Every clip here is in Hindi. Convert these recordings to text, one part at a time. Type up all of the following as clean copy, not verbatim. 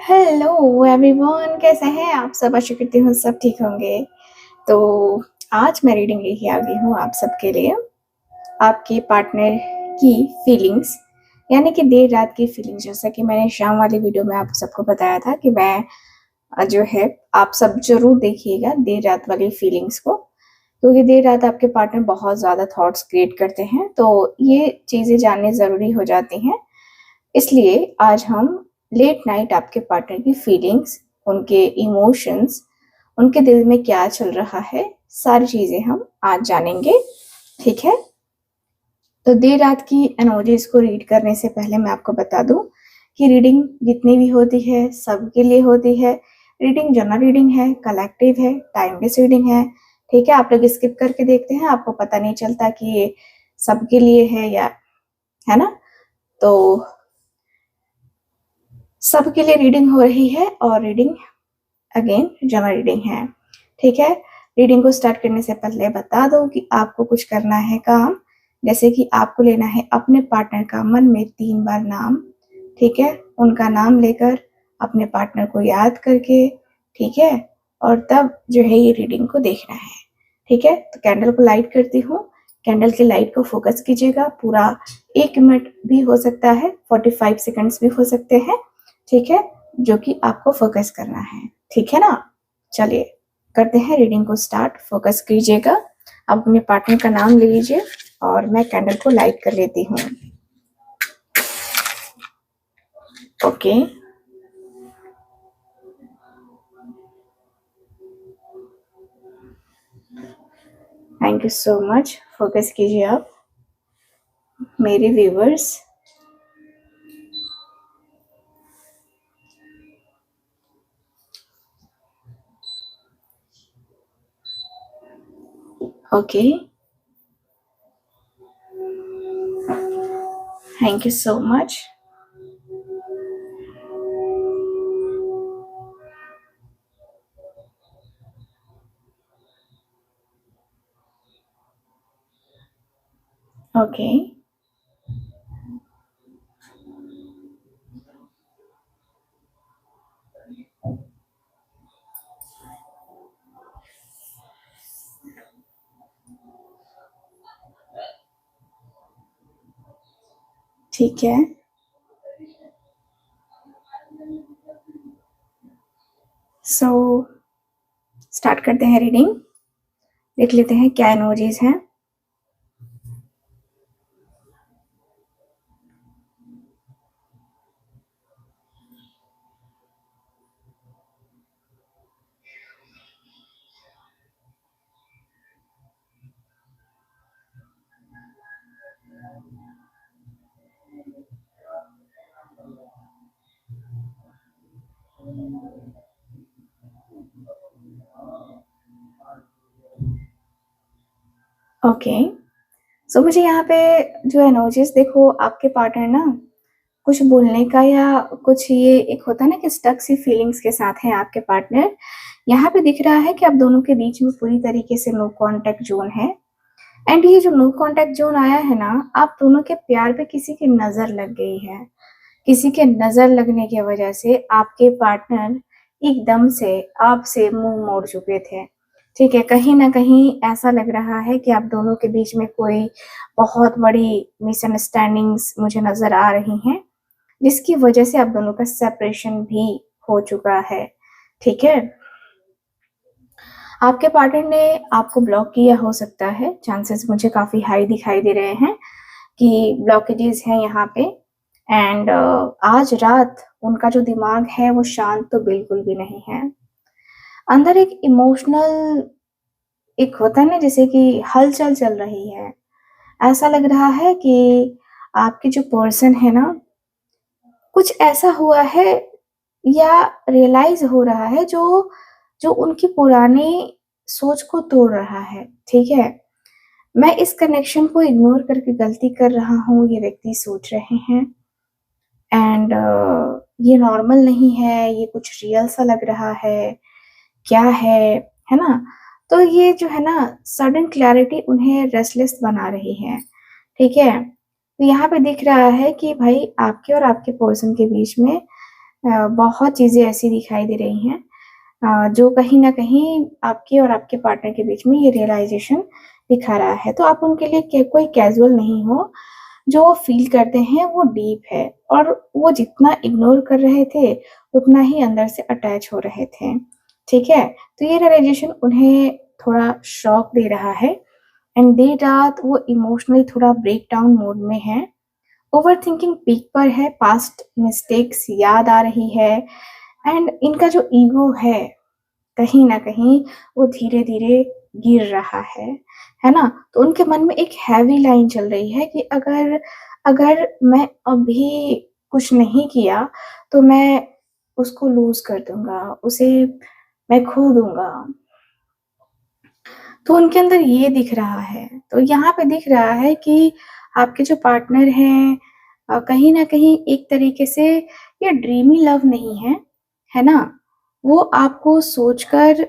हेलो एवरीवन, कैसे हैं आप सब? आशा करती हूँ सब ठीक होंगे। तो आज मैं रीडिंग लेके आ गई हूँ आप सबके लिए। आपके पार्टनर की फीलिंग्स, यानी कि देर रात की फीलिंग्स। जैसा कि मैंने शाम वाली वीडियो में आप सबको बताया था कि मैं जो है आप सब जरूर देखिएगा देर रात वाली फीलिंग्स को, क्योंकि देर रात आपके पार्टनर बहुत ज़्यादा थॉट्स क्रिएट करते हैं, तो ये चीज़ें जानने ज़रूरी हो जाती हैं। इसलिए आज हम लेट नाइट आपके पार्टनर की फीलिंग्स, उनके इमोशंस, उनके दिल में क्या चल रहा है, सारी चीजें हम आज जानेंगे। ठीक है? तो देर रात की एनर्जीज को रीड करने से पहले मैं आपको बता दूं कि रीडिंग जितनी भी होती है सबके लिए होती है। रीडिंग जनरल रीडिंग है, कलेक्टिव है, टाइमलेस रीडिंग है। ठीक है? आप लोग स्किप करके देखते हैं, आपको पता नहीं चलता कि ये सबके लिए है या, है ना? तो सबके लिए रीडिंग हो रही है और रीडिंग अगेन जनरल रीडिंग है। ठीक है? रीडिंग को स्टार्ट करने से पहले बता दूं कि आपको कुछ करना है काम, जैसे कि आपको लेना है अपने पार्टनर का मन में 3 बार नाम। ठीक है? उनका नाम लेकर अपने पार्टनर को याद करके, ठीक है, और तब जो है ये रीडिंग को देखना है। ठीक है? तो कैंडल को लाइट करती हूँ। कैंडल की लाइट को फोकस कीजिएगा। पूरा 1 मिनट भी हो सकता है, 45 सेकंड्स भी हो सकते हैं। ठीक है? जो कि आपको फोकस करना है। ठीक है ना? चलिए करते हैं रीडिंग को स्टार्ट। फोकस कीजिएगा, अब अपने पार्टनर का नाम ले लीजिए और मैं कैंडल को लाइट कर लेती हूँ। Okay, thank you so much. Focus कीजिए आप मेरे viewers. Okay, thank you so much. Okay, ठीक है। सो स्टार्ट करते हैं रीडिंग। देख लेते हैं क्या एनर्जीज हैं। ओके, सो मुझे यहाँ पे जो एनर्जीज, देखो आपके पार्टनर ना कुछ बोलने का या कुछ, ये एक होता है ना कि स्टक सी फीलिंग्स के साथ है आपके पार्टनर। यहाँ पे दिख रहा है कि आप दोनों के बीच में पूरी तरीके से नो कांटेक्ट जोन है। एंड ये जो नो कांटेक्ट जोन आया है ना, आप दोनों के प्यार पे किसी की नजर लग गई है। किसी के नजर लगने की वजह से आपके पार्टनर एकदम से आपसे मुंह मोड़ चुके थे। ठीक है? कहीं ना कहीं ऐसा लग रहा है कि आप दोनों के बीच में कोई बहुत बड़ी मिसअंडरस्टैंडिंग्स मुझे नजर आ रही हैं, जिसकी वजह से आप दोनों का सेपरेशन भी हो चुका है। ठीक है? आपके पार्टनर ने आपको ब्लॉक किया हो सकता है, चांसेस मुझे काफी हाई दिखाई दे रहे हैं कि ब्लॉकेजेस हैं यहाँ पे। एंड आज रात उनका जो दिमाग है वो शांत तो बिल्कुल भी नहीं है। अंदर एक इमोशनल, एक होता है ना जैसे कि हलचल चल रही है। ऐसा लग रहा है कि आपके जो पर्सन है ना, कुछ ऐसा हुआ है या रियलाइज हो रहा है जो जो उनकी पुरानी सोच को तोड़ रहा है। ठीक है? मैं इस कनेक्शन को इग्नोर करके गलती कर रहा हूँ, ये व्यक्ति सोच रहे हैं। एंड ये नॉर्मल नहीं है, ये कुछ रियल सा लग रहा है। क्या है ना? तो ये जो है ना, सडन क्लैरिटी उन्हें रेस्टलेस बना रही है। ठीक है? तो यहाँ पे दिख रहा है कि भाई आपके और आपके पर्सन के बीच में बहुत चीज़ें ऐसी दिखाई दे रही हैं जो कहीं न कहीं आपके और आपके पार्टनर के बीच में ये रियलाइज़ेशन दिखा रहा है। तो आप उनके लिए कोई कैज़ुअल नहीं हो, जो वो फ़ील करते हैं वो डीप है और वो जितना इग्नोर कर रहे थे, उतना ही अंदर से अटैच हो रहे थे, ठीक है? तो ये रियलाइज़ेशन उन्हें थोड़ा शॉक दे रहा है एंड देर रात वो इमोशनली थोड़ा ब्रेकडाउन मोड में हैं। ओवरथिंकिंग पीक पर है, पास्ट मिस्टेक्स याद आ रही है एंड इनका जो ईगो है, कहीं न कहीं वो धीरे-धीरे गिर रहा है ना? तो उनके मन में एक हैवी लाइन चल रही है कि अगर अगर मैं अभी कुछ नहीं किया, तो मैं उसको लूज़ कर दूँगा, उसे मैं खो दूँगा। तो उनके अंदर ये दिख रहा है। तो यहाँ पे दिख रहा है कि आपके जो पार्टनर हैं कहीं न कहीं एक तरीके से ये ड्रीमी लव नहीं है ना? वो आपको सोचकर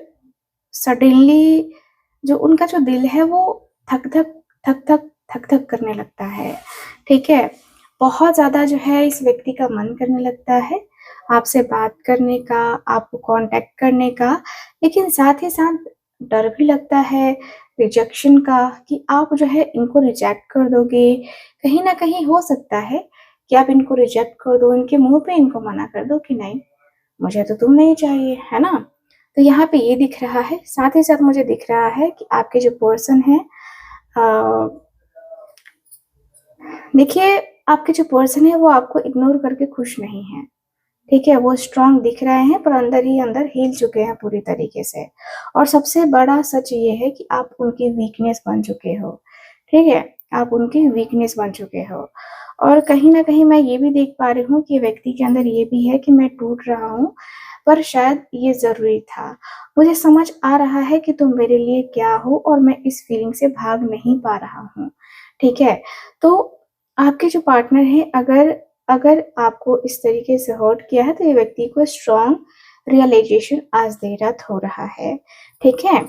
सडनली जो उनका जो दिल है वो धक-धक, धक-धक, धक-धक करने लगता है, ठीक है? बहुत ज़्यादा जो है इस व्यक्ति का मन करने लगता है, आपसे बात करने का, आपको कॉन्टैक्ट करने का, लेकिन साथ ही साथ डर भी लगता है रिजेक्शन का कि आप जो है इनको रिजेक्ट कर दोगे। कहीं न कहीं हो सकता है कि आप इनको रिजेक्ट कर दो, इनके मुँह पे इनको मना कर दो कि नहीं, मुझे तो तुम नहीं चाहिए, है ना? तो यहाँ पे ये दिख रहा है, साथ ही साथ मुझे दिख रहा है कि आपके जो पर्सन हैं अ, देखिए आपके जो पर्सन है वो आपको इग्नोर करके खुश नहीं हैं, ठीक है? वो स्ट्रॉन्ग दिख रहे हैं पर अंदर ही अंदर हिल चुके हैं पूरी तरीके से और सबसे बड़ा सच ये है कि आप उनकी वीकनेस बन चुके हो, ठीक है? आप उनकी वीकनेस बन चुके हो और कहीं न कहीं मैं ये भी देख पा रही हूँ कि व्यक्ति के अंदर ये भी है कि मैं टूट रहा हूँ, पर शायद ये ज़रूरी था। मुझे समझ आ रहा है कि तुम मेरे लिए क्या हो और मैं इस फीलिंग से भाग नहीं पा रहा हूँ, ठीक है? तो आपके जो पार्टनर हैं अगर अगर आपको इस तरीके से हर्ट किया है तो ये व्यक्ति को स्ट्रॉन्ग रियलाइजेशन आज देर रात हो रहा है, ठीक है?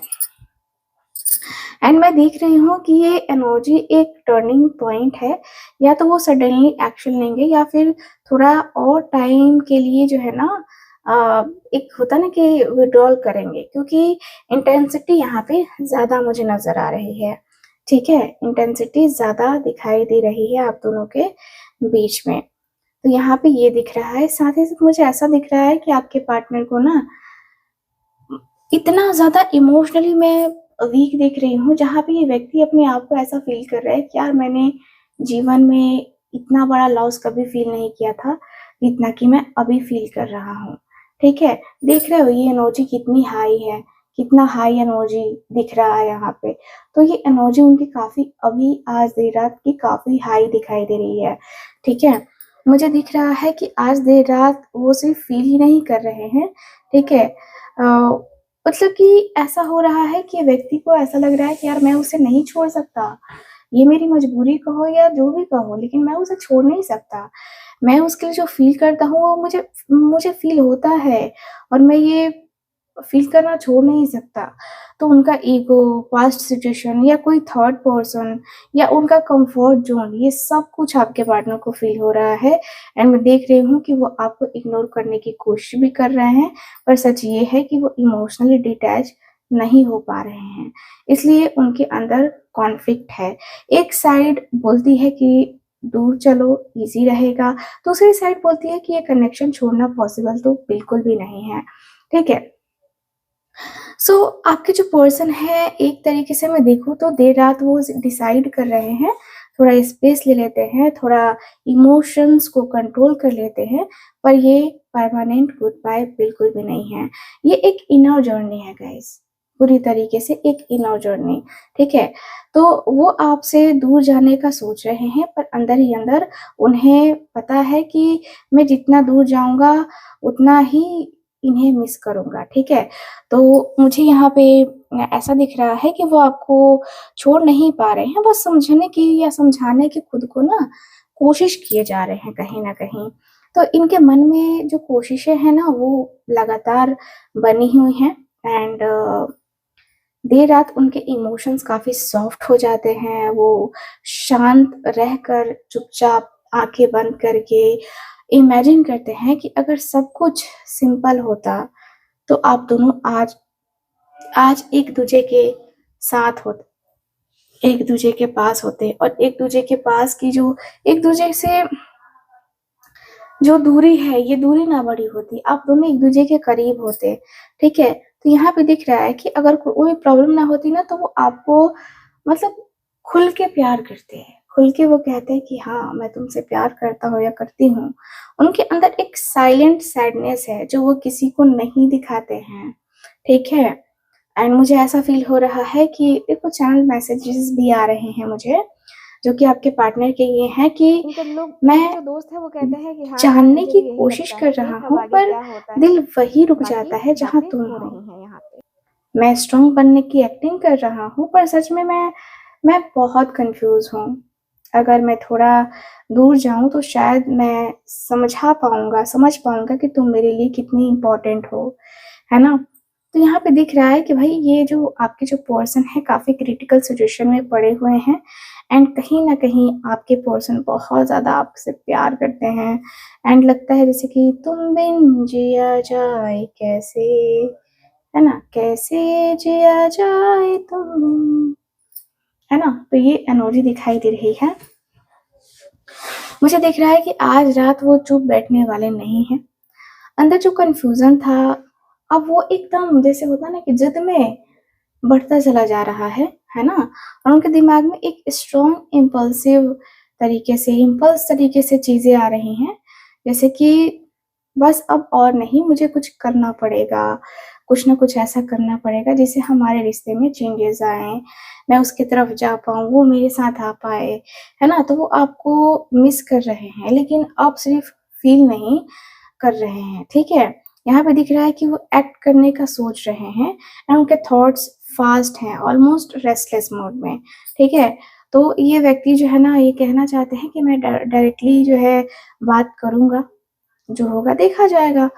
एंड मैं देख रही हूँ कि ये एनर्जी एक टर्निंग पॉइंट है, या तो वो सडनली एक्शन लेंगे या फिर थोड़ा और टाइम के लिए जो है ना एक होता है ना कि विथड्रॉल करेंगे क्योंकि इंटेंसिटी यहाँ पे ज़्यादा मुझे नज़र आ रही है, ठीक है? इंटेंसिटी ज़्यादा दिखाई दे रही है आप दोनों के बीच में। तो यहाँ पे ये दिख रहा है, साथ ही साथ मुझे ऐसा दिख रहा है कि आपके पार्टनर को ना इतना ज़्यादा इमोशनली मैं वीक दिख रही हूँ, जहाँ पे ये व्यक्ति अपने आप को ऐसा फ़ील कर रहा है कि यार मैंने जीवन में इतना बड़ा लॉस कभी फ़ील नहीं किया था, जितना कि मैं अभी फ़ील कर रहा हूँ, ठीक है? देख रहे हो ये एनर्जी कितनी हाई है, कितना हाई एनर्जी दिख रहा है यहाँ पे। तो ये एनर्जी उनकी काफ़ी अभी आज देर रात की काफ़ी हाई दिखाई दे रही है, ठीक है? मुझे दिख रहा है कि आज देर रात वो सिर्फ़ फ़ील ही नहीं कर रहे हैं, ठीक है? मतलब कि ऐसा हो रहा है कि व्यक्ति को ऐसा लग रहा है कि यार मैं उसे नहीं छोड़ सकता। ये मेरी मजबूरी कहो या जो भी कहो लेकिन मैं उसे छोड़ नहीं सकता। मैं उसके लिए जो फ़ील करता हूँ वो मुझे मुझे फ़ील होता है और मैं ये फ़ील करना छोड़ नहीं सकता। तो उनका ईगो, पास्ट सिचुएशन या कोई थर्ड पर्सन या उनका कम्फर्ट ज़ोन ये सब कुछ आपके पार्टनर को फ़ील हो रहा है एंड मैं देख रही हूँ कि वो आपको इग्नोर करने की कोशिश भी कर रहे हैं, पर सच ये है कि वो इमोशनली डिटैच नहीं हो पा रहे हैं। इसलिए उनके अंदर कॉन्फ्लिक्ट है। एक साइड बोलती है कि दूर चलो ईज़ी रहेगा, दूसरी साइड बोलती है कि ये कनेक्शन छोड़ना पॉसिबल तो बिल्कुल भी नहीं है। ठीक है? आपके जो पर्सन है एक तरीके से मैं देखूँ तो देर रात वो डिसाइड कर रहे हैं, थोड़ा स्पेस ले लेते हैं, थोड़ा इमोशंस को कंट्रोल कर लेते हैं, पर ये परमानेंट गुड बाय बिल्कुल भी नहीं है। ये एक इनर जर्नी है गाइस, पूरी तरीके से एक इनर जर्नी, ठीक है? तो वो आपसे दूर जाने का सोच रहे हैं पर अंदर ही अंदर उन्हें पता है कि मैं जितना दूर जाऊँगा उतना ही इन्हें मिस करूँगा, ठीक है? तो मुझे यहाँ पे ऐसा दिख रहा है कि वो आपको छोड़ नहीं पा रहे हैं, बस समझने की या समझाने की खुद को ना कोशिश किए जा रहे हैं कहीं न कहीं। तो इनके मन में जो कोशिशें हैं ना वो लगातार बनी हुई हैं एंड देर रात उनके इमोशंस काफ़ी सॉफ्ट हो जाते हैं, वो शांत रहकर चुपचाप आँखें बंद करके इमेजिन करते हैं कि अगर सब कुछ सिंपल होता तो आप दोनों आज आज एक दूसरे के साथ होते, एक दूसरे के पास होते, और एक दूसरे के पास की जो एक दूसरे से जो दूरी है, ये दूरी ना बढ़ी होती, आप दोनों एक दूसरे के करीब होते। ठीक है, तो यहाँ पे दिख रहा है कि अगर कोई प्रॉब्लम ना होती ना, तो वो आपको मतलब खुल के प्यार करते हैं, खुल के वो कहते हैं कि हाँ मैं तुमसे प्यार करता हूँ या करती हूँ। उनके अंदर एक साइलेंट सैडनेस है जो वो किसी को नहीं दिखाते हैं। ठीक है, एंड मुझे ऐसा फील हो रहा है कि देखो चैनल मैसेजेस भी आ रहे हैं मुझे, जो कि आपके पार्टनर के ये हैं कि इनके लोग मैं जो दोस्त है वो कहते हैं कि हाँ जानने मुझे की भी यही कोशिश लगता कर है, रहा देख अब हूँ, आगे पर क्या होता है, दिल वही रुक बाकी जाता है जहाँ बातें तुम हो हो। रही हैं यहाँ पे। मैं स्ट्रांग बनने की एक्टिंग कर रहा हूँ, पर सच में मैं बहुत कंफ्यूज हूँ। अगर मैं थोड़ा दूर जाऊँ तो शायद मैं समझ पाऊंगा कि तुम मेरे लिए कितनी इम्पोर्टेंट हो, है ना। तो यहाँ पे दिख रहा है कि भाई ये जो आपके जो पर्सन है काफी क्रिटिकल सिचुएशन में पड़े हुए हैं, एंड कहीं ना कहीं आपके पर्सन बहुत ज्यादा आपसे प्यार करते हैं, एंड लगता है जैसे कि तुम बिन जिया जाए कैसे, है ना, कैसे जिया जाए तुम बिन, है ना। तो ये एनर्जी दिखाई दे रही है। मुझे दिख रहा है कि आज रात वो चुप बैठने वाले नहीं हैं। अंदर जो कंफ्यूजन था, अब वो एकदम जैसे होता ना कि जिद में बढ़ता चला जा रहा है ना। और उनके दिमाग में एक स्ट्रॉन्ग इम्पल्स तरीके से चीजें आ रही हैं, जैसे कि बस अब और नहीं, मुझे कुछ करना पड़ेगा, कुछ ना कुछ ऐसा करना पड़ेगा जिससे हमारे रिश्ते में चेंजेस आए, मैं उसकी तरफ जा पाऊँ, वो मेरे साथ आ पाए, है ना। तो वो आपको मिस कर रहे हैं, लेकिन आप सिर्फ फील नहीं कर रहे हैं। ठीक है, यहाँ पे दिख रहा है कि वो एक्ट करने का सोच रहे हैं, एंड उनके थॉट्स फास्ट हैं, ऑलमोस्ट रेस्टलेस मोड में। ठीक है, तो ये व्यक्ति जो है ना, ये कहना चाहते हैं कि मैं डायरेक्टली जो है बात करूंगा, जो होगा देखा जाएगा।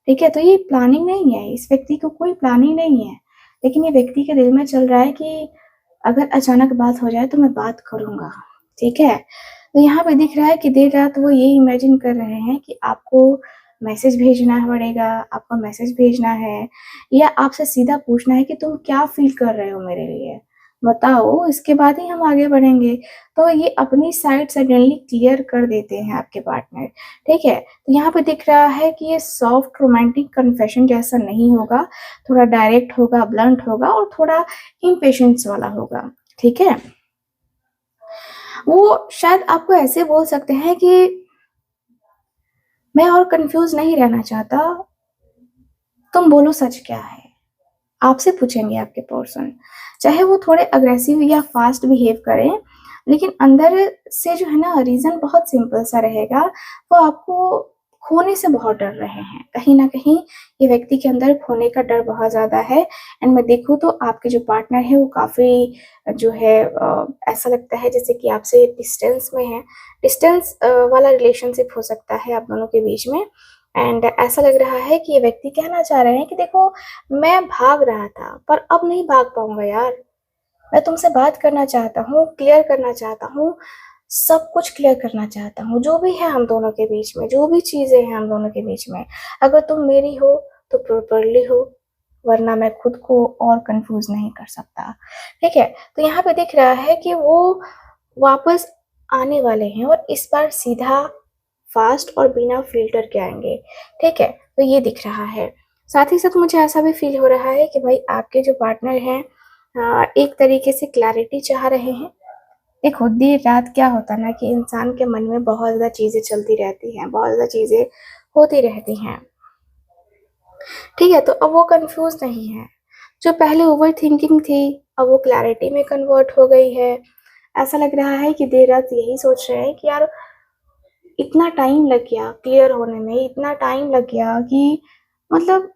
ठीक है, तो ये प्लानिंग नहीं है, इस व्यक्ति को कोई प्लानिंग नहीं है, लेकिन ये व्यक्ति के दिल में चल रहा है कि अगर अचानक बात हो जाए तो मैं बात करूंगा। ठीक है, तो यहाँ पे दिख रहा है कि देर रात वो ये इमेजिन कर रहे हैं कि आपको मैसेज भेजना पड़ेगा, आपको मैसेज भेजना है, या आपसे सीधा पूछना है कि तुम क्या फील कर रहे हो मेरे लिए, बताओ, इसके बाद ही हम आगे बढ़ेंगे। तो ये अपनी साइड सडनली क्लियर कर देते हैं आपके पार्टनर। ठीक है, तो यहाँ पे दिख रहा है कि ये सॉफ्ट रोमांटिक कन्फेशन जैसा नहीं होगा, थोड़ा डायरेक्ट होगा, ब्लंट होगा, और थोड़ा इम्पेशेंस वाला होगा। ठीक है, वो शायद आपको ऐसे बोल सकते हैं कि मैं और कंफ्यूज नहीं रहना चाहता, तुम बोलो सच क्या है। आपसे पूछेंगे आपके पर्सन, चाहे वो थोड़े अग्रेसिव या फास्ट बिहेव करें, लेकिन अंदर से जो है ना रीजन बहुत सिंपल सा रहेगा, वो आपको खोने से बहुत डर रहे हैं। कहीं ना कहीं ये व्यक्ति के अंदर खोने का डर बहुत ज्यादा है। एंड मैं देखूँ तो आपके जो पार्टनर है वो काफी जो है ऐसा लगता है जैसे कि आपसे डिस्टेंस में है, डिस्टेंस वाला रिलेशनशिप हो सकता है आप दोनों के बीच में। एंड ऐसा लग रहा है कि ये व्यक्ति कहना चाह रहे हैं कि देखो मैं भाग रहा था पर अब नहीं भाग पाऊंगा यार, मैं तुमसे बात करना चाहता हूँ, क्लियर करना चाहता हूँ, सब कुछ क्लियर करना चाहता हूँ, जो भी है हम दोनों के बीच में, जो भी चीजें हैं हम दोनों के बीच में, अगर तुम मेरी हो तो प्रॉपरली हो, वरना मैं खुद को और कंफ्यूज नहीं कर सकता। ठीक है, तो यहाँ पे दिख रहा है कि वो वापस आने वाले हैं, और इस बार सीधा, फास्ट और बिना फिल्टर के आएंगे। ठीक है, तो ये दिख रहा है। साथ ही साथ मुझे ऐसा भी फील हो रहा है कि भाई आपके जो पार्टनर हैं एक तरीके से क्लैरिटी चाह रहे हैं। देखो देर रात क्या होता है ना कि इंसान के मन में बहुत ज़्यादा चीज़ें चलती रहती हैं, बहुत ज़्यादा चीज़ें होती रहती हैं। ठीक है, तो अब वो कंफ्यूज नहीं है, जो पहले ओवर थिंकिंग थी अब वो क्लैरिटी में कन्वर्ट हो गई है। ऐसा लग रहा है कि देर रात यही सोच रहे हैं कि यार इतना टाइम लग गया क्लियर होने में, इतना टाइम लग गया कि मतलब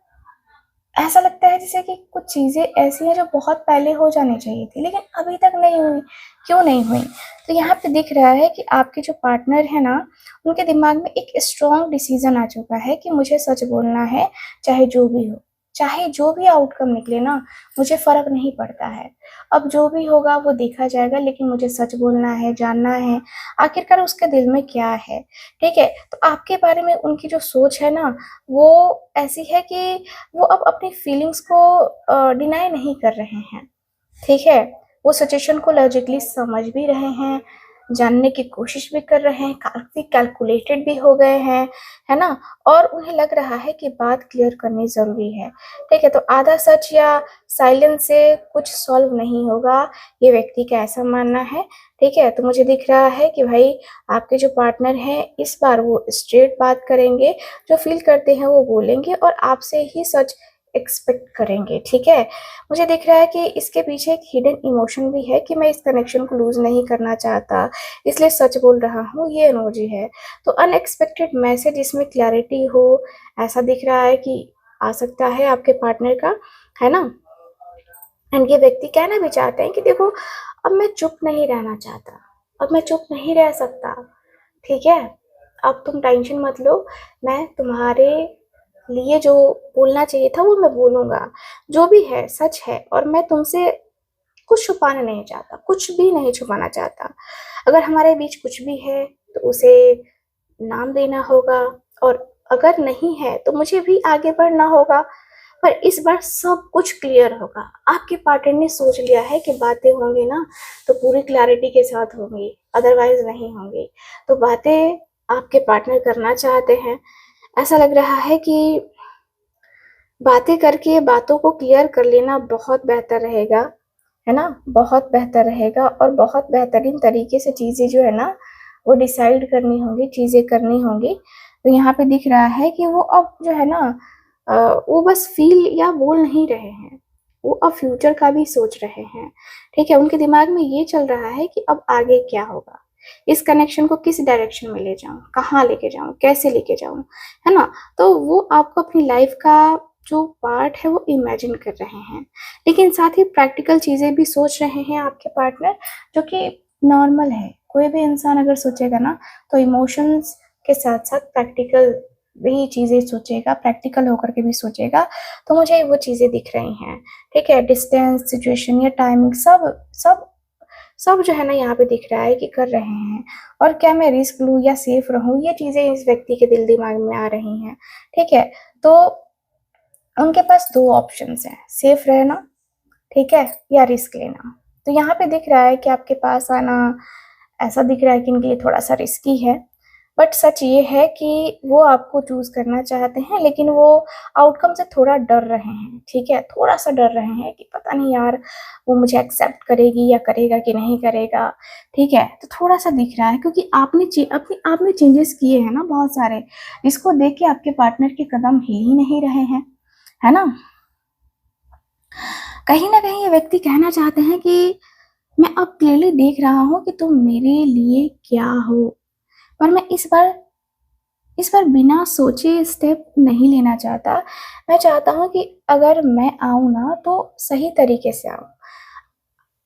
ऐसा लगता है जैसे कि कुछ चीज़ें ऐसी हैं जो बहुत पहले हो जानी चाहिए थी लेकिन अभी तक नहीं हुई। क्यों नहीं हुई? तो यहाँ पे दिख रहा है कि आपके जो पार्टनर है ना, उनके दिमाग में एक स्ट्रॉन्ग डिसीजन आ चुका है कि मुझे सच बोलना है, चाहे जो भी हो। चाहे जो भी आउटकम निकले ना, मुझे फर्क नहीं पड़ता है। अब जो भी होगा वो देखा जाएगा, लेकिन मुझे सच बोलना है, जानना है आखिरकार उसके दिल में क्या है। ठीक है, तो आपके बारे में उनकी जो सोच है ना, वो ऐसी है कि वो अब अपनी फीलिंग्स को डिनाई नहीं कर रहे हैं। ठीक है, वो सिचुएशन को लॉजिकली समझ भी रहे हैं, जानने की कोशिश भी कर रहे हैं, काफी कैलकुलेटेड भी हो गए हैं, है ना। और उन्हें लग रहा है कि बात क्लियर करनी जरूरी है। ठीक है, तो आधा सच या साइलेंस से कुछ सॉल्व नहीं होगा, ये व्यक्ति का ऐसा मानना है। ठीक है, तो मुझे दिख रहा है कि भाई आपके जो पार्टनर हैं इस बार वो स्ट्रेट बात करेंगे, जो फील करते हैं वो बोलेंगे और आपसे ही सच एक्सपेक्ट करेंगे। ठीक है, मुझे दिख रहा है कि इसके पीछे एक हिडन इमोशन भी है कि मैं इस कनेक्शन को लूज नहीं करना चाहता, इसलिए सच बोल रहा हूँ, ये एनर्जी है। तो अनएक्सपेक्टेड मैसेज, इसमें क्लैरिटी हो, ऐसा दिख रहा है कि आ सकता है आपके पार्टनर का, है ना। एंड ये व्यक्ति कहना भी चाहते हैं कि देखो अब मैं चुप नहीं रहना चाहता, अब मैं चुप नहीं रह सकता। ठीक है, अब तुम टेंशन मत लो, मैं तुम्हारे लिए जो बोलना चाहिए था वो मैं बोलूंगा, जो भी है सच है, और मैं तुमसे कुछ छुपाना नहीं चाहता, कुछ भी नहीं छुपाना चाहता। अगर हमारे बीच कुछ भी है तो उसे नाम देना होगा, और अगर नहीं है तो मुझे भी आगे बढ़ना होगा। पर इस बार सब कुछ क्लियर होगा। आपके पार्टनर ने सोच लिया है कि बातें होंगी ना तो पूरी क्लैरिटी के साथ होंगी, अदरवाइज नहीं होंगी। तो बातें आपके पार्टनर करना चाहते हैं। ऐसा लग रहा है कि बातें करके बातों को क्लियर कर लेना बहुत बेहतर रहेगा, है ना, बहुत बेहतर रहेगा। और बहुत बेहतरीन तरीके से चीज़ें जो है ना वो डिसाइड करनी होंगी, चीज़ें करनी होंगी। तो यहाँ पे दिख रहा है कि वो अब जो है ना वो बस फील या बोल नहीं रहे हैं, वो अब फ्यूचर का भी सोच रहे हैं। ठीक है, उनके दिमाग में ये चल रहा है कि अब आगे क्या होगा, इस कनेक्शन को किस डायरेक्शन में ले जाऊं, कहाँ लेके जाऊं, कैसे लेके जाऊं, है ना। तो वो आपको अपनी लाइफ का जो पार्ट है वो इमेजिन कर रहे हैं, लेकिन साथ ही प्रैक्टिकल चीजें भी सोच रहे हैं आपके पार्टनर, जो कि नॉर्मल है। कोई भी इंसान अगर सोचेगा ना तो इमोशंस के साथ साथ प्रैक्टिकल भी चीजें सोचेगा, प्रैक्टिकल होकर के भी सोचेगा। तो मुझे वो चीजें दिख रही हैं। ठीक है, डिस्टेंस, सिचुएशन या टाइमिंग, सब सब सब जो है ना यहाँ पे दिख रहा है कि कर रहे हैं। और क्या मैं रिस्क लूँ या सेफ रहूँ, ये चीजें इस व्यक्ति के दिल दिमाग में आ रही हैं। ठीक है, तो उनके पास दो ऑप्शंस हैं, सेफ रहना, ठीक है, या रिस्क लेना। तो यहाँ पे दिख रहा है कि आपके पास आना ऐसा दिख रहा है कि इनके लिए थोड़ा सा रिस्की है। बट सच ये है कि वो आपको चूज करना चाहते हैं, लेकिन वो आउटकम से थोड़ा डर रहे हैं। ठीक है, थोड़ा सा डर रहे हैं कि पता नहीं यार वो मुझे एक्सेप्ट करेगी या करेगा कि नहीं करेगा। ठीक है, तो थोड़ा सा दिख रहा है क्योंकि आपने अपने आप में चेंजेस किए हैं ना बहुत सारे, जिसको देख के आपके पार्टनर के कदम हिल ही नहीं रहे हैं, है ना। कहीं ना कहीं ये व्यक्ति कहना चाहते हैं कि मैं अब क्लियरली देख रहा हूँ कि तुम मेरे लिए क्या हो, पर मैं इस बार बिना सोचे स्टेप नहीं लेना चाहता। मैं चाहता हूँ कि अगर मैं आऊँ ना तो सही तरीके से आऊँ,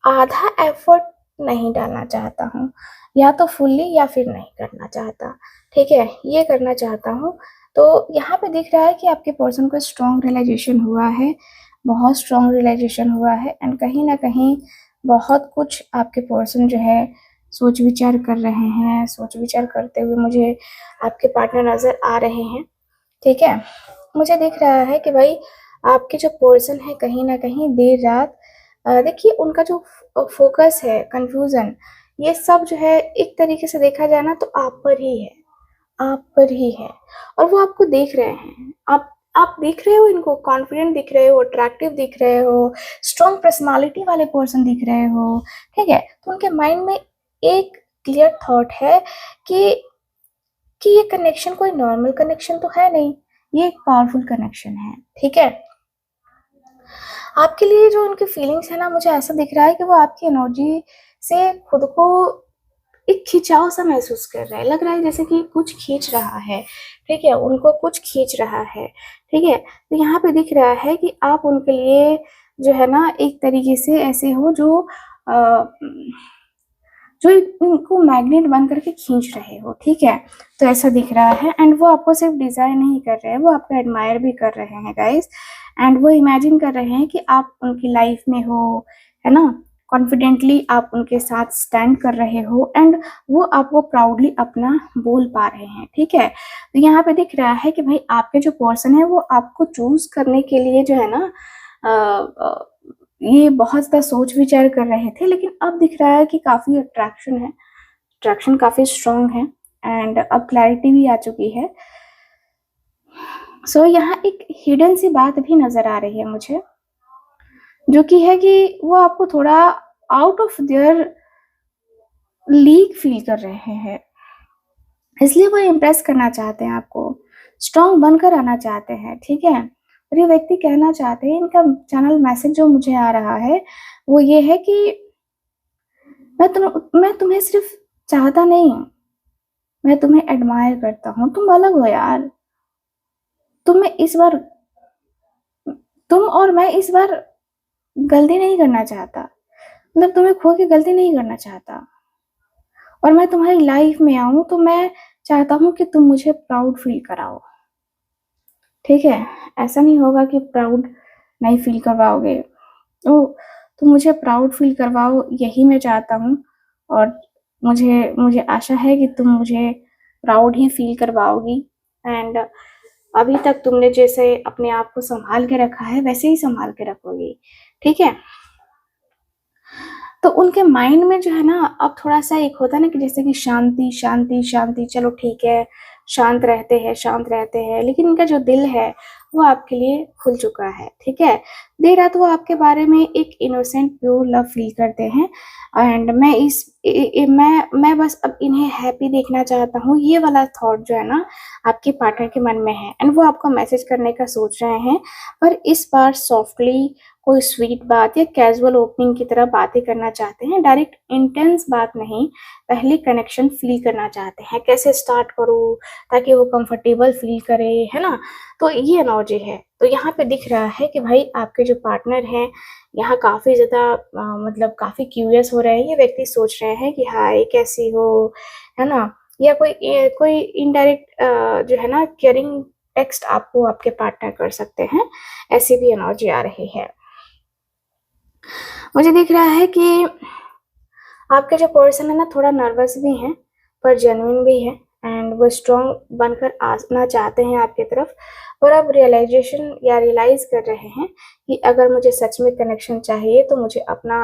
आधा एफर्ट नहीं डालना चाहता हूँ, या तो फुल्ली या फिर नहीं करना चाहता। ठीक है, ये करना चाहता हूँ। तो यहाँ पे दिख रहा है कि आपके पर्सन को स्ट्रॉन्ग रियलाइजेशन हुआ है, बहुत स्ट्रॉन्ग रियलाइजेशन हुआ है। एंड कहीं ना कहीं बहुत कुछ आपके पर्सन जो है सोच विचार कर रहे हैं, सोच विचार करते हुए मुझे आपके पार्टनर नजर आ रहे हैं। ठीक है, मुझे दिख रहा है कि भाई आपके जो पर्सन है कहीं ना कहीं देर रात देखिए उनका जो फोकस है, कंफ्यूजन, ये सब जो है एक तरीके से देखा जाए ना तो आप पर ही है, आप पर ही है। और वो आपको देख रहे हैं, आप देख रहे हो, इनको कॉन्फिडेंट दिख रहे हो, अट्रैक्टिव दिख रहे हो, स्ट्रॉन्ग पर्सनालिटी वाले पर्सन दिख रहे हो। ठीक है, तो उनके माइंड में एक क्लियर थॉट है कि ये कनेक्शन कोई नॉर्मल कनेक्शन तो है नहीं, ये एक पावरफुल कनेक्शन है। ठीक है, आपके लिए जो उनकी फीलिंग्स है ना, मुझे ऐसा दिख रहा है कि वो आपकी एनर्जी से खुद को एक खिंचाव सा महसूस कर रहा है, लग रहा है जैसे कि कुछ खींच रहा है। ठीक है, उनको कुछ खींच रहा है। ठीक है, तो यहाँ पे दिख रहा है कि आप उनके लिए जो है ना एक तरीके से ऐसे हो जो इनको मैग्नेट बन करके खींच रहे हो। ठीक है, तो ऐसा दिख रहा है। एंड वो आपको सिर्फ डिजायर नहीं कर रहे हैं, वो आपको एडमायर भी कर रहे हैं गाइस। एंड वो इमेजिन कर रहे हैं कि आप उनकी लाइफ में हो, है ना, कॉन्फिडेंटली आप उनके साथ स्टैंड कर रहे हो एंड वो आपको प्राउडली अपना बोल पा रहे हैं, ठीक है। तो यहाँ पे दिख रहा है कि भाई आपके जो पर्सन है वो आपको चूज करने के लिए जो है ना ये बहुत ज़्यादा सोच विचार कर रहे थे, लेकिन अब दिख रहा है कि काफ़ी अट्रैक्शन है, अट्रैक्शन काफ़ी स्ट्रांग है एंड अब क्लैरिटी भी आ चुकी है। सो यहाँ एक हिडन सी बात भी नज़र आ रही है मुझे, जो कि है कि वो आपको थोड़ा out of their league feel कर रहे हैं, इसलिए वो इम्प्रेस करना चाहते हैं आपको, स्ट्रांग बनकर आना चाहते हैं, ठीक है। और ये व्यक्ति कहना चाहते हैं, इनका चैनल मैसेज जो मुझे आ रहा है वो ये है कि मैं तुम्हें सिर्फ चाहता नहीं, मैं तुम्हें एडमायर करता हूँ, तुम अलग हो यार, तुम और मैं इस बार गलती नहीं करना चाहता, मतलब तुम्हें खो के गलती नहीं करना चाहता, और मैं तुम्हारी लाइफ में आऊं तो मैं चाहता हूं कि तुम मुझे प्राउड फील कराओ, ठीक है। ऐसा नहीं होगा कि प्राउड नहीं फील करवाओगे, तो तुम मुझे प्राउड फील करवाओ, यही मैं चाहता हूँ। और मुझे मुझे आशा है कि तुम मुझे प्राउड ही फील करवाओगी एंड अभी तक तुमने जैसे अपने आप को संभाल के रखा है वैसे ही संभाल के रखोगी, ठीक है। तो उनके माइंड में जो है ना अब थोड़ा सा एक होता है ना कि जैसे कि शांति शांति शांति, चलो ठीक है, शांत रहते हैं, लेकिन इनका जो दिल है वो आपके लिए खुल चुका है, ठीक है। देर रात वो आपके बारे में एक इनोसेंट प्योर लव फील करते हैं एंड मैं बस अब इन्हें हैप्पी देखना चाहता हूँ, ये वाला थॉट जो है ना आपके पार्टनर के मन में है एंड वो आपको मैसेज करने का सोच रहे हैं, पर इस बार सॉफ्टली कोई स्वीट बात या कैजुअल ओपनिंग की तरह बातें करना चाहते हैं, डायरेक्ट इंटेंस बात नहीं, पहले कनेक्शन फील करना चाहते हैं, कैसे स्टार्ट करूँ ताकि वो कंफर्टेबल फील करे, है ना। तो ये एनर्जी है। तो यहाँ पे दिख रहा है कि भाई आपके जो पार्टनर हैं यहाँ काफ़ी ज़्यादा मतलब काफ़ी क्यूरियस हो रहे हैं, ये व्यक्ति सोच रहे हैं कि हाय कैसी हो, है ना, या कोई इनडायरेक्ट जो है ना केयरिंग टेक्स्ट आपको आपके पार्टनर कर सकते हैं, ऐसी भी एनर्जी आ रही है। मुझे दिख रहा है कि आपके जो पर्सन है ना थोड़ा नर्वस भी हैं पर जेन्युइन भी है एंड वो स्ट्रॉन्ग बनकर आना चाहते हैं आपकी तरफ, और अब रियलाइज कर रहे हैं कि अगर मुझे सच में कनेक्शन चाहिए तो मुझे अपना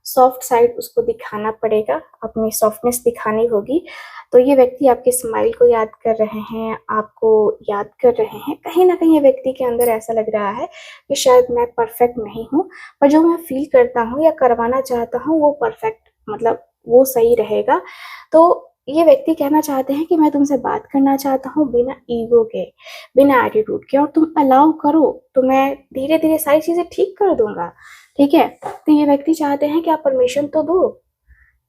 सॉफ्ट साइड उसको दिखाना पड़ेगा, अपनी सॉफ्टनेस दिखानी होगी। तो ये व्यक्ति आपके स्माइल को याद कर रहे हैं, आपको याद कर रहे हैं, कहीं ना कहीं ये व्यक्ति के अंदर ऐसा लग रहा है कि शायद मैं परफेक्ट नहीं हूँ, पर जो मैं फील करता हूँ या करवाना चाहता हूँ वो परफेक्ट, मतलब वो सही रहेगा। तो ये व्यक्ति कहना चाहते हैं कि मैं तुमसे बात करना चाहता हूँ बिना ईगो के, बिना एटीट्यूड के, और तुम अलाउ करो तो मैं धीरे धीरे सारी चीजें ठीक कर दूंगा, ठीक है। तो ये व्यक्ति चाहते हैं कि आप परमिशन तो दो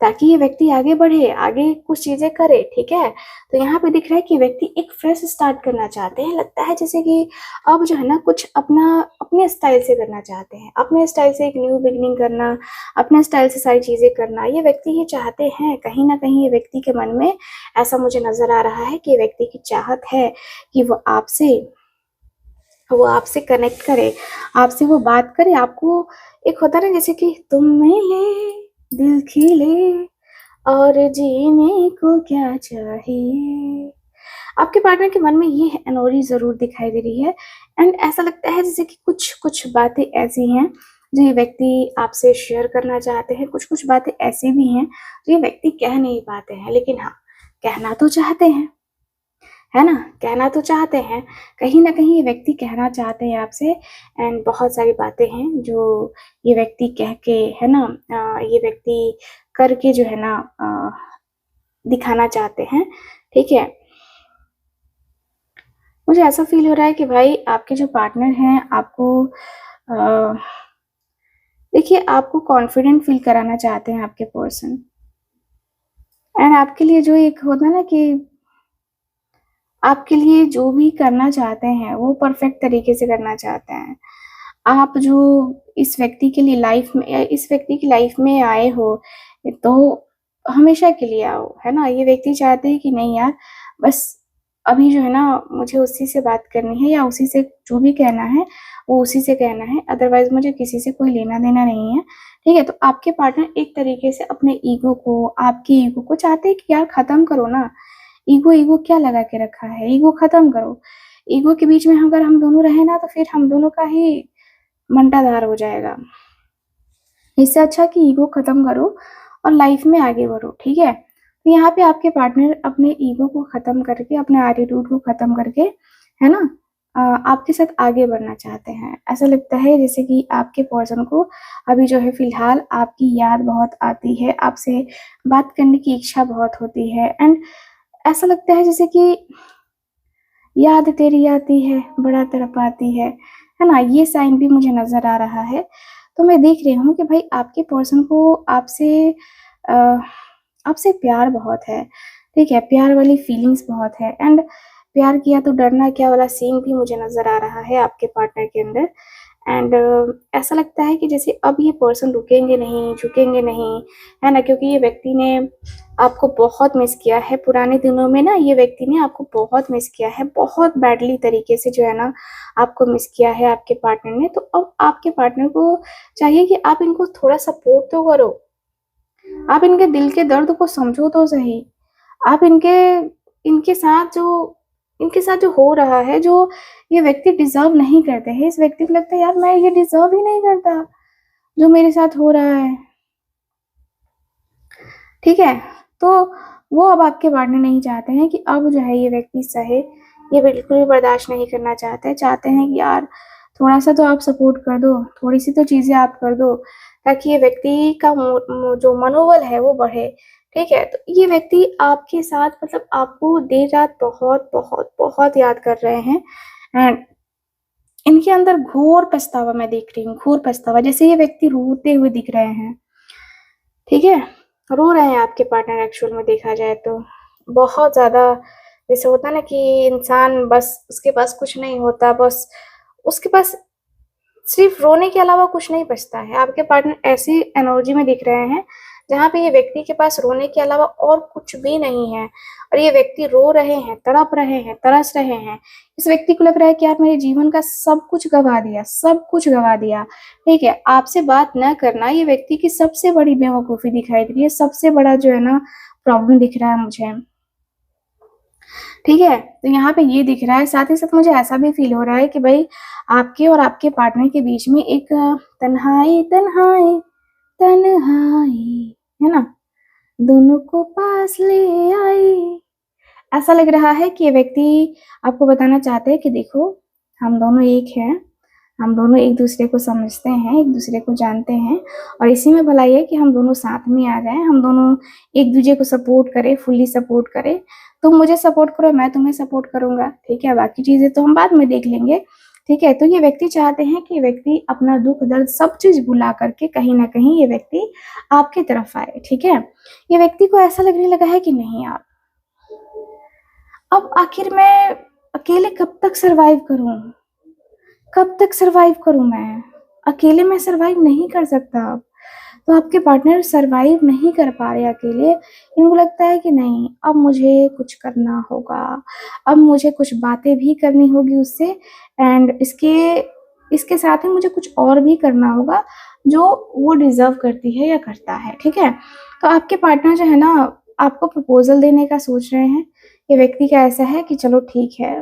ताकि ये व्यक्ति आगे बढ़े, आगे कुछ चीजें करे, ठीक है। तो यहाँ पे दिख रहा है कि व्यक्ति एक फ्रेश स्टार्ट करना चाहते हैं, लगता है जैसे कि अब जो है ना कुछ अपना अपने स्टाइल से करना चाहते हैं, अपने स्टाइल से एक न्यू बिगनिंग करना, अपने स्टाइल से सारी चीजें करना, ये व्यक्ति ये चाहते हैं। कहीं ना कहीं ये व्यक्ति के मन में ऐसा मुझे नजर आ रहा है कि व्यक्ति की चाहत है कि वो आपसे कनेक्ट करे, आपसे वो बात करे, आपको एक होता है ना जैसे कि तुम मिले दिल खिले और जीने को क्या चाहिए, आपके पार्टनर के मन में ये एनोरी जरूर दिखाई दे रही है एंड ऐसा लगता है जैसे कि कुछ कुछ बातें ऐसी हैं जो ये व्यक्ति आपसे शेयर करना चाहते हैं, कुछ कुछ बातें ऐसी भी हैं जो ये व्यक्ति कह नहीं पाते हैं, लेकिन हाँ कहना तो चाहते हैं, है ना, कहना तो चाहते हैं, कहीं ना कहीं ये व्यक्ति कहना चाहते हैं आपसे एंड बहुत सारी बातें हैं जो ये व्यक्ति कह के, है ना, ये व्यक्ति करके जो है ना दिखाना चाहते हैं, ठीक है। मुझे ऐसा फील हो रहा है कि भाई आपके जो पार्टनर हैं आपको देखिए आपको कॉन्फिडेंट फील कराना चाहते हैं आपके पर्सन, एंड आपके लिए जो एक होता है ना कि आपके लिए जो भी करना चाहते हैं वो परफेक्ट तरीके से करना चाहते हैं। आप जो इस व्यक्ति के लिए इस व्यक्ति की लाइफ में आए हो तो हमेशा के लिए आओ, है ना। ये व्यक्ति चाहते हैं कि नहीं यार बस अभी जो है ना मुझे उसी से बात करनी है, या उसी से जो भी कहना है वो उसी से कहना है, अदरवाइज मुझे किसी से कोई लेना देना नहीं है, ठीक है। तो आपके पार्टनर एक तरीके से अपने ईगो को, आपकी ईगो को चाहते हैं कि यार खत्म करो ना, ईगो ईगो क्या लगा के रखा है, ईगो खत्म करो। ईगो के बीच में अगर हम दोनों रहे ना तो फिर हम दोनों का ही मंटाधार हो जाएगा। इससे अच्छा कि ईगो खत्म करो और लाइफ में आगे बढ़ो, ठीक है। तो यहाँ पे आपके पार्टनर अपने ईगो को खत्म करके, अपने एटीट्यूड को खत्म करके, है ना, आपके साथ आगे बढ़ना चाहते हैं। ऐसा लगता है जैसे कि आपके पर्सन को अभी जो है फिलहाल आपकी याद बहुत आती है, आपसे बात करने की इच्छा बहुत होती है, एंड ऐसा लगता है जैसे कि याद तेरी आती है, बड़ा तड़पाती है ना, ये साइन भी मुझे नजर आ रहा है। तो मैं देख रही हूँ कि भाई आपके पर्सन को अ, आपसे प्यार बहुत है, ठीक है, प्यार वाली फीलिंग्स बहुत है, एंड प्यार किया तो डरना क्या वाला सीन भी मुझे नजर आ रहा है आपके पार्टनर के अंदर। एंड ऐसा लगता है कि जैसे अब ये पर्सन रुकेंगे नहीं, झुकेंगे नहीं, है ना, क्योंकि ये व्यक्ति ने आपको बहुत मिस किया है पुराने दिनों में ना, ये व्यक्ति ने आपको बहुत मिस किया है, बहुत बैडली तरीके से जो है ना आपको मिस किया है आपके पार्टनर ने। तो अब आपके पार्टनर को चाहिए कि आप इनको थोड़ा सपोर्ट तो करो, आप इनके दिल के दर्द को समझो तो सही। आप इनके इनके साथ जो इनके साथ जो हो रहा है, जो ये व्यक्ति डिजर्व नहीं करते हैं, इस व्यक्ति को लगता है यार मैं ये डिजर्व ही नहीं करता जो मेरे साथ हो रहा है, ठीक है। तो वो अब आपके पार्टनर नहीं चाहते हैं कि अब जो है ये व्यक्ति सहे, ये बिल्कुल भी बर्दाश्त नहीं करना चाहते, चाहते हैं कि यार थोड़ा सा तो आप सपोर्ट कर दो, थोड़ी सी तो चीजें आप कर दो, ताकि ये व्यक्ति का जो मनोबल है वो बढ़े, ठीक है। तो ये व्यक्ति आपके साथ मतलब आपको देर रात बहुत बहुत बहुत याद कर रहे हैं, एंड इनके अंदर घोर पछतावा मैं देख रही हूँ, घोर पछतावा, जैसे ये व्यक्ति रोते हुए दिख रहे हैं, ठीक है, रो रहे हैं आपके पार्टनर एक्चुअल में देखा जाए तो बहुत ज्यादा। जैसे होता है ना कि इंसान बस उसके पास कुछ नहीं होता, बस उसके पास सिर्फ रोने के अलावा कुछ नहीं बचता है। आपके पार्टनर ऐसी एनर्जी में दिख रहे हैं जहाँ पे ये व्यक्ति के पास रोने के अलावा और कुछ भी नहीं है, और ये व्यक्ति रो रहे हैं, तड़प रहे हैं, तरस रहे हैं। इस व्यक्ति को लग रहा है कि यार मेरे जीवन का सब कुछ गवा दिया, सब कुछ गवा दिया, ठीक है। आपसे बात न करना ये व्यक्ति की सबसे बड़ी बेवकूफी दिखाई दे रही है, सबसे बड़ा जो है ना प्रॉब्लम दिख रहा है मुझे, ठीक है। तो यहाँ पे ये दिख रहा है, साथ ही साथ मुझे ऐसा भी फील हो रहा है कि भाई आपके और आपके पार्टनर के बीच में एक तन्हाई तन्हाई तन्हाई, है ना, दोनों को पास ले आई। ऐसा लग रहा है कि ये व्यक्ति आपको बताना चाहते हैं कि देखो हम दोनों एक हैं, हम दोनों एक दूसरे को समझते हैं, एक दूसरे को जानते हैं, और इसी में भलाई है कि हम दोनों साथ में आ जाएं, हम दोनों एक दूसरे को सपोर्ट करें, फुल्ली सपोर्ट करें। तुम मुझे सपोर्ट करो, मैं तुम्हें सपोर्ट करूंगा, ठीक है, बाकी चीजें तो हम बाद में देख लेंगे, ठीक है। तो ये व्यक्ति चाहते हैं कि ये व्यक्ति अपना दुख दर्द सब चीज भुला करके कहीं ना कहीं ये व्यक्ति आपकी तरफ आए, ठीक है। ये व्यक्ति को ऐसा लगने लगा है कि नहीं यार, अब आखिर मैं अकेले कब तक सरवाइव करूं, कब तक सरवाइव करूं मैं, अकेले मैं सरवाइव नहीं कर सकता अब। तो आपके पार्टनर सरवाइव नहीं कर पा रहे अकेले, इनको लगता है कि नहीं अब मुझे कुछ करना होगा, अब मुझे कुछ बातें भी करनी होगी उससे, एंड इसके साथ ही मुझे कुछ और भी करना होगा जो वो डिजर्व करती है या करता है, ठीक है। तो आपके पार्टनर जो है ना आपको प्रपोजल देने का सोच रहे हैं। ये व्यक्ति का ऐसा है कि चलो ठीक है,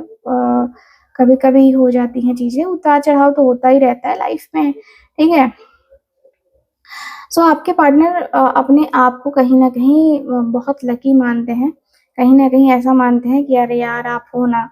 कभी कभी हो जाती हैं चीजें, उतार चढ़ाव तो होता ही रहता है लाइफ में, ठीक है। सो आपके पार्टनर अपने आप को कहीं ना कहीं बहुत लकी मानते हैं, कहीं ना कहीं ऐसा मानते हैं कि अरे यार आप हो ना,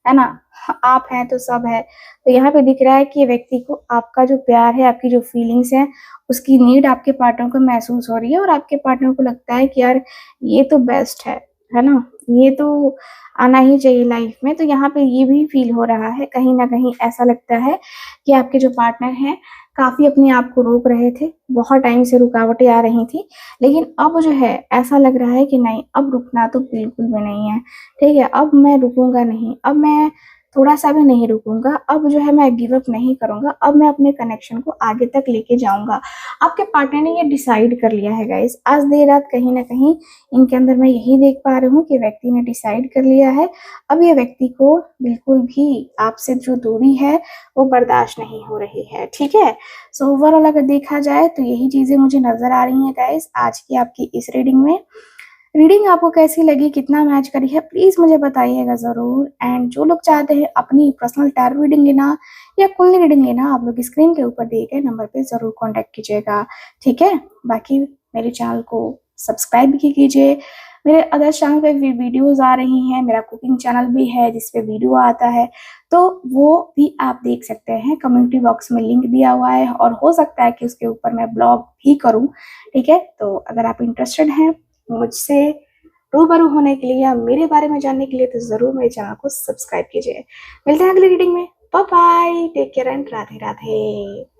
है ना, आप हैं तो सब है। तो यहाँ पे दिख रहा है कि ये व्यक्ति को आपका जो प्यार है, आपकी जो फीलिंग्स है, उसकी नीड आपके पार्टनर को महसूस हो रही है, और आपके पार्टनर को लगता है कि यार ये तो बेस्ट है ना, ये तो आना ही चाहिए लाइफ में। तो यहाँ पे ये भी फील हो रहा है, कहीं ना कहीं ऐसा लगता है कि आपके जो पार्टनर हैं काफी अपने आप को रोक रहे थे, बहुत टाइम से रुकावटें आ रही थी, लेकिन अब जो है ऐसा लग रहा है कि नहीं अब रुकना तो बिल्कुल भी नहीं है, ठीक है, अब मैं रुकूंगा नहीं, अब मैं थोड़ा-सा भी नहीं रुकूँगा। अब जो है मैं गिव अप नहीं करूँगा, अब मैं अपने कनेक्शन को आगे तक लेके जाऊँगा। आपके पार्टनर ने ये डिसाइड कर लिया है गाइज़। आज देर रात कहीं न कहीं इनके अंदर मैं यही देख पा रही हूँ कि व्यक्ति ने डिसाइड कर लिया है। अब ये व्यक्ति को बिल्कुल भी आपसे जो दूरी है वो बर्दाश्त नहीं हो रही है, ठीक है? सो ओवरऑल अगर देखा जाए तो यही चीज़ें मुझे नज़र आ रही हैं गाइज़ आज की आपकी इस रीडिंग में। रीडिंग आपको कैसी लगी, कितना मैच करी है, प्लीज़ मुझे बताइएगा ज़रूर। एंड जो लोग चाहते हैं अपनी पर्सनल टैरो रीडिंग लेना या कुंडली रीडिंग लेना, आप लोग स्क्रीन के ऊपर दिए गए नंबर पे ज़रूर कॉन्टैक्ट कीजिएगा, ठीक है? बाकी मेरे चैनल को सब्सक्राइब भी कीजिए। मेरे अदर चैनल पे भी वीडियोज़ आ रही हैं, मेरा कुकिंग चैनल भी है जिस पे वीडियो आता है, तो वो भी आप देख सकते हैं। कम्युनिटी बॉक्स में लिंक दिया हुआ है और हो सकता है कि उसके ऊपर मैं ब्लॉग भी करूँ, ठीक है? तो अगर आप इंटरेस्टेड हैं मुझसे रूबरू होने के लिए या मेरे बारे में जानने के लिए तो ज़रूर मेरे चैनल को सब्सक्राइब कीजिए। मिलते हैं अगली रीडिंग में। Bye bye, take care and Radhe Radhe.